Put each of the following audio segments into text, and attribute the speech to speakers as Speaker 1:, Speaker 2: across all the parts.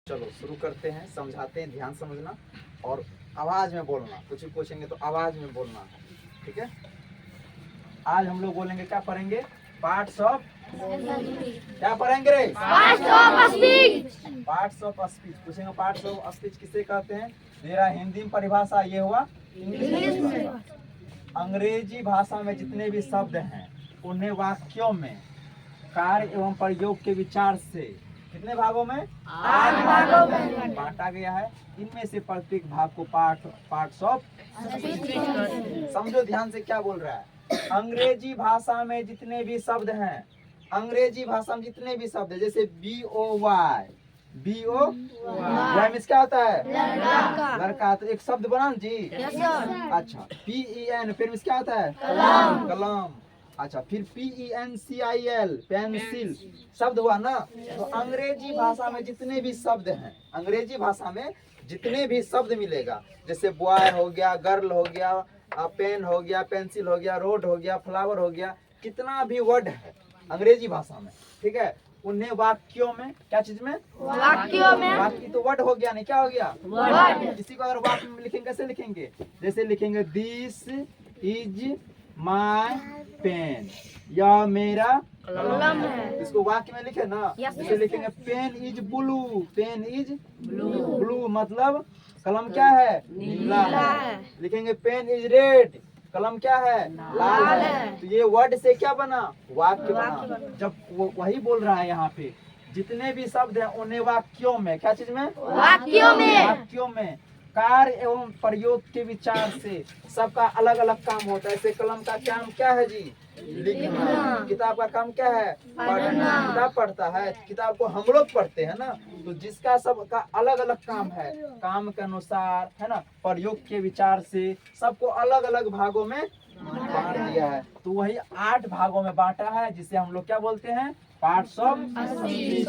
Speaker 1: चलो शुरू करते हैं, समझाते हैं, ध्यान समझना और आवाज में बोलना। कुछ भी पूछेंगे तो आवाज में बोलना है, ठीक है। आज हम लोग बोलेंगे, क्या पढ़ेंगे? पार्ट्स ऑफ, क्या पढ़ेंगे रे?
Speaker 2: Parts of speech.
Speaker 1: Parts of speech पूछेंगे। पार्ट्स ऑफ स्पीच किसे कहते हैं? मेरा हिंदी में परिभाषा ये हुआ, इंग्लिश में। अंग्रेजी भाषा में जितने भी शब्द हैं उन्हें वाक्यों में कार्य एवं प्रयोग के विचार से कितने भागों में?
Speaker 2: 8 भागों में
Speaker 1: बांटा गया है। इनमें से प्रत्येक भाग को पार्ट्स ऑफ
Speaker 2: स्पीच।
Speaker 1: समझो ध्यान से क्या बोल रहा है। अंग्रेजी भाषा में जितने भी शब्द हैं, अंग्रेजी भाषा में जितने भी शब्द है, जैसे BOY, BOY क्या होता है?
Speaker 2: लड़का।
Speaker 1: लड़का। तो एक शब्द बना ना जी।
Speaker 2: Yes sir.
Speaker 1: अच्छा, PEN फिर क्या होता है?
Speaker 2: कलम।
Speaker 1: कलम। अच्छा, फिर PENCIL पेंसिल शब्द हुआ ना। तो अंग्रेजी भाषा में जितने भी शब्द हैं, अंग्रेजी भाषा में जितने भी शब्द मिलेगा, जैसे बॉय हो गया, गर्ल हो गया, पेन हो गया, पेंसिल हो गया, रोड हो गया, फ्लावर हो गया, कितना भी वर्ड है अंग्रेजी भाषा में, ठीक है, उन्हें वाक्यों में, क्या चीज में?
Speaker 2: वाक्यों में।
Speaker 1: वाक्य तो वर्ड हो गया, नहीं क्या हो गया?
Speaker 2: वर्ड।
Speaker 1: इसी को अगर वाक्य में लिखेंगे कैसे लिखेंगे? जैसे लिखेंगे दिस इज माय पेन, यह मेरा
Speaker 2: कलम है।
Speaker 1: इसको वाक्य में लिखे ना।
Speaker 2: Yes,
Speaker 1: जैसे
Speaker 2: yes.
Speaker 1: लिखेंगे pen is blue, pen is blue मतलब कलम क्या है? नीला है। लिखेंगे पेन इज रेड, कलम क्या है? लाल है। तो ये वर्ड से क्या बना? वाक्य बना। जब वो वही बोल रहा है यहाँ पे, जितने भी शब्द हैं उन्हें वाक्यों में, क्या चीज में?
Speaker 2: वाक्यों में।
Speaker 1: वाक्यों में कार्य एवं प्रयोग के विचार से सबका अलग अलग काम होता है। जैसे कलम का काम क्या है जी? लिखना। किताब का काम क्या है? पढ़ना। किताब पढ़ता है, किताब को हम लोग पढ़ते हैं ना। तो जिसका सबका अलग अलग काम है, काम के अनुसार है ना, प्रयोग के विचार से सबको अलग अलग भागों में बांट दिया है। तो वही 8 भागों में बांटा है, जिसे हम लोग क्या बोलते हैं? Parts of speech.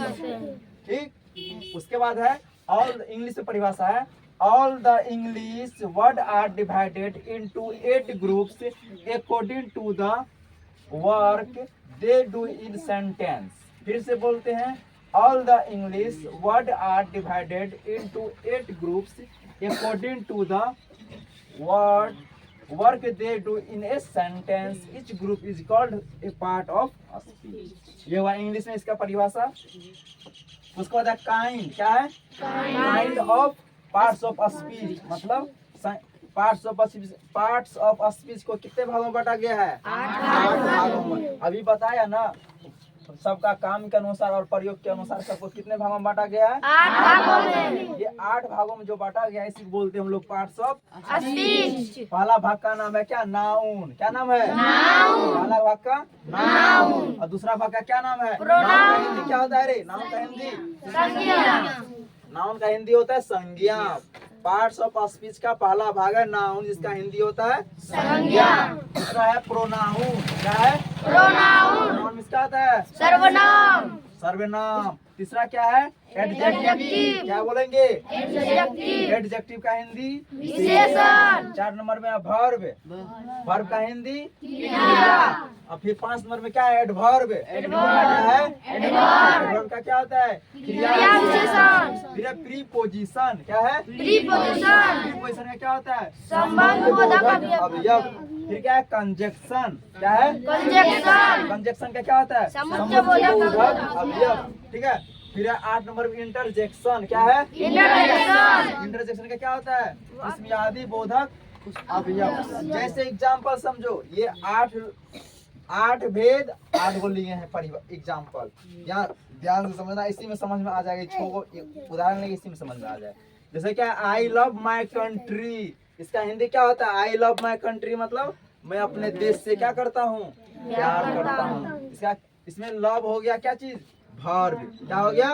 Speaker 1: ठीक। उसके बाद है ऑल, इंग्लिश में परिभाषा है, all the English words are divided into 8 groups according to the work they do in sentence। फिर से बोलते हैं, all the English words are divided into 8 groups according to the work they do in a sentence। each group is called a part of a speech। ये हुआ English में इसका परिभाषा। उसके बाद काइंड, क्या है? Kind of parts of speech मतलब पार्ट्स ऑफ स्पीच को कितने भागों में बांटा गया है? 8 भागों में। अभी बताया ना, सबका काम के अनुसार और प्रयोग के अनुसार सबको कितने भागों में बांटा गया है?
Speaker 2: 8 भागों में।
Speaker 1: ये 8 भागों में जो बांटा गया है, इसी को बोलते हैं हम लोग पार्ट्स ऑफ
Speaker 2: स्पीच।
Speaker 1: पहला भाग का नाम है क्या? नाउन। क्या नाम है?
Speaker 2: नाउन।
Speaker 1: पहला भाग का नाउन। और दूसरा भाग का क्या नाम है?
Speaker 2: प्रोनाउन।
Speaker 1: हिंदी क्या होता है रे? नाउन का हिंदी?
Speaker 2: संज्ञा।
Speaker 1: नाउन का हिंदी होता है संज्ञा। पार्ट्स ऑफ स्पीच का पहला भाग है नाउन, जिसका हिंदी होता है
Speaker 2: संज्ञा।
Speaker 1: दूसरा है प्रोनाउन। क्या है?
Speaker 2: प्रोनाउन।
Speaker 1: प्रोनाउन इसका होता है
Speaker 2: सर्वनाम।
Speaker 1: सर्वनाम। तीसरा क्या है? एडजेक्टिव।
Speaker 2: एडजेक्टिव।
Speaker 1: क्या बोलेंगे?
Speaker 2: एडजेक्टिव।
Speaker 1: एडजेक्टिव का हिंदी
Speaker 2: विशेषण।
Speaker 1: 4 नंबर में वर्ब, वर्ब का हिंदी
Speaker 2: क्रिया।
Speaker 1: और फिर 5 नंबर में क्या है? एडवर्ब।
Speaker 2: एडवर्ब।
Speaker 1: क्या है?
Speaker 2: एडवर्ब।
Speaker 1: एडवर्ब का क्या होता है?
Speaker 2: क्रिया विशेषण।
Speaker 1: फिर प्रीपोजिशन। क्या है?
Speaker 2: प्रीपोजिशन।
Speaker 1: प्रीपोजिशन में क्या होता है?
Speaker 2: संबंधबोधक
Speaker 1: अवयव। फिर क्या है? कंजक्शन। क्या है?
Speaker 2: कंजक्शन।
Speaker 1: कंजक्शन का क्या होता है?
Speaker 2: समुच्चयबोधक
Speaker 1: अवयव। ठीक है। फिर है 8 नंबर में इंटरजेक्शन। क्या है?
Speaker 2: इंटरजेक्शन।
Speaker 1: इंटरजेक्शन का क्या होता है? इसमें बोधक अवयव। जैसे एग्जाम्पल समझो, ये 8 भेद 8 को लिए हैं एग्जाम्पल। यहाँ ध्यान से समझना, इसी में समझ में आ जाएगा। छोको उदाहरण लेंगे, इसी में समझ में आ जाए। जैसे क्या? आई लव माई कंट्री, इसका हिंदी क्या होता है? आई लव माई कंट्री मतलब मैं अपने देश से क्या करता हूँ? प्यार करता हूँ। इसका इसमें लव हो गया क्या चीज? वर्ब। क्या हो गया?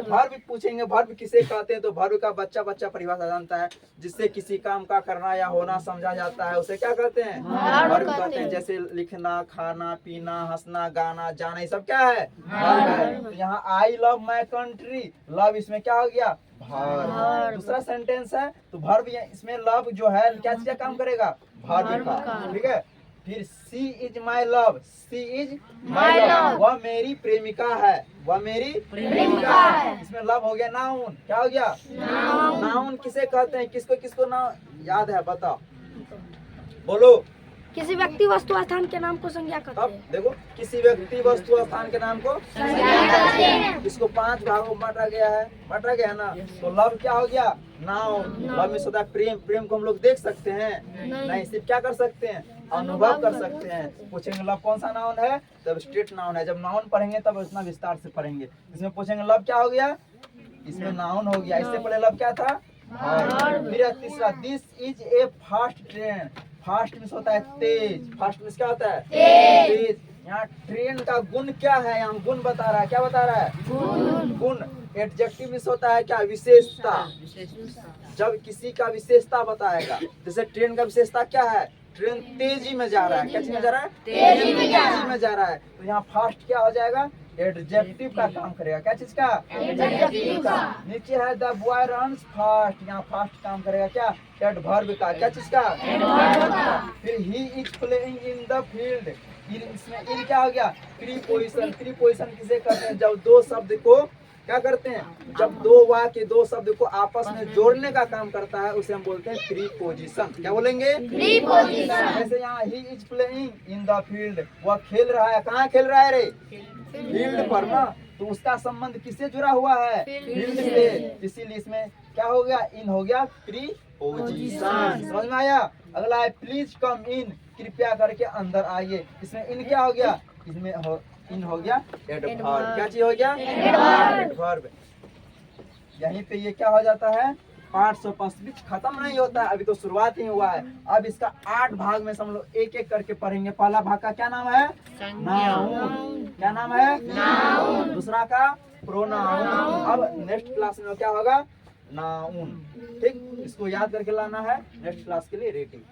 Speaker 1: वर्ब पूछेंगे वर्ब किसे कहते हैं, तो वर्ब का बच्चा परिभाषा जानता है, जिससे किसी काम का करना या होना समझा जाता है, उसे क्या कहते हैं? वर्ब कहते हैं। जैसे लिखना, खाना, पीना, हंसना, गाना, जाना, ये सब क्या है? वर्ब है। तो यहाँ I love my country, love इसमें क्या हो गया? वर्ब। दूसरा सेंटेंस है तो वर्ब इसमें लव जो है क्या चीज का काम करेगा? वर्ब का। ठीक है। फिर she is my love, she is
Speaker 2: My love.
Speaker 1: वह मेरी प्रेमिका है, वह मेरी
Speaker 2: प्रेमिका है।
Speaker 1: इसमें लव हो गया नाउन, क्या हो गया नाउन किसे कहते हैं, किसको किसको ना याद है बताओ, बोलो।
Speaker 3: किसी व्यक्ति वस्तु स्थान के नाम को संज्ञा कहते
Speaker 1: अब
Speaker 3: हैं।
Speaker 1: देखो किसी व्यक्ति वस्तु स्थान के नाम को इसको 5 भागों में बांटा गया है, बांटा गया है ना। तो लव क्या हो गया नाउन, लव में होता है प्रेम, प्रेम को हम लोग देख सकते हैं नहीं, सिर्फ क्या कर सकते हैं अनुभव कर सकते हैं। पूछेंगे लव कौन सा नाउन है, तब स्टेट नाउन है, जब नाउन पढ़ेंगे तब उतना विस्तार से पढ़ेंगे। इसमें पूछेंगे लव क्या हो गया, इसमें नाउन हो गया, इससे पहले लव क्या था verb। फिर तीसरा this is a fast train, fast means होता है तेज, फास्ट मीन्स क्या होता है तेज। यहाँ ट्रेन का गुण क्या है, यहाँ गुण बता रहा है, क्या बता रहा है गुण। एडजेक्टिव मीन्स होता है क्या विशेषता, जब किसी का विशेषता बताएगा। जैसे ट्रेन का विशेषता क्या है, ट्रेन तेजी में जा रहा है, क्या चीज में जा रहा है तेजी में जा रहा है। तो यहाँ फास्ट क्या हो जाएगा एडजेक्टिव का काम करेगा, क्या चीज का एडजेक्टिव का। नीचे है द बॉय रन्स फास्ट, यहाँ फास्ट काम करेगा क्या एडवर्ब का, क्या चीज का एडवर्ब का। फिर he is playing in the field, इसमें इन क्या हो गया प्रीपोजिशन, प्रीपोजिशन किसे कहते हैं जब दो शब्द को क्या करते हैं, जब दो वाक्य दो शब्द को आपस में जोड़ने का काम करता है उसे हम बोलते हैं प्रीपोजिशन। क्या बोलेंगे
Speaker 2: प्रीपोजिशन।
Speaker 1: जैसे यहाँ he is playing in the field, वह खेल रहा है, कहाँ खेल रहा है रे फील्ड पर ना, तो उसका संबंध किससे जुड़ा हुआ है फील्ड से, इसीलिए इसमें क्या हो गया इन हो गया प्रीपोजिशन। समझ में आया। अगला है प्लीज कम इन, कृपया करके अंदर आइए, इसमें इन क्या हो गया इसमें इन हो गया एडवर्ब, क्या चीज हो गया एडवर्ब। यहीं पे ये क्या हो जाता है पार्ट स्पष्ट खत्म नहीं होता है, अभी तो शुरुआत ही हुआ है। अब इसका 8 भाग में हम लोग एक एक करके पढ़ेंगे। पहला भाग का क्या नाम है नाउन, क्या नाम है नाउन। दूसरा का प्रोनाउन। अब नेक्स्ट क्लास में क्या होगा नाउन, ठीक। इसको याद करके लाना है नेक्स्ट क्लास के लिए रेडी।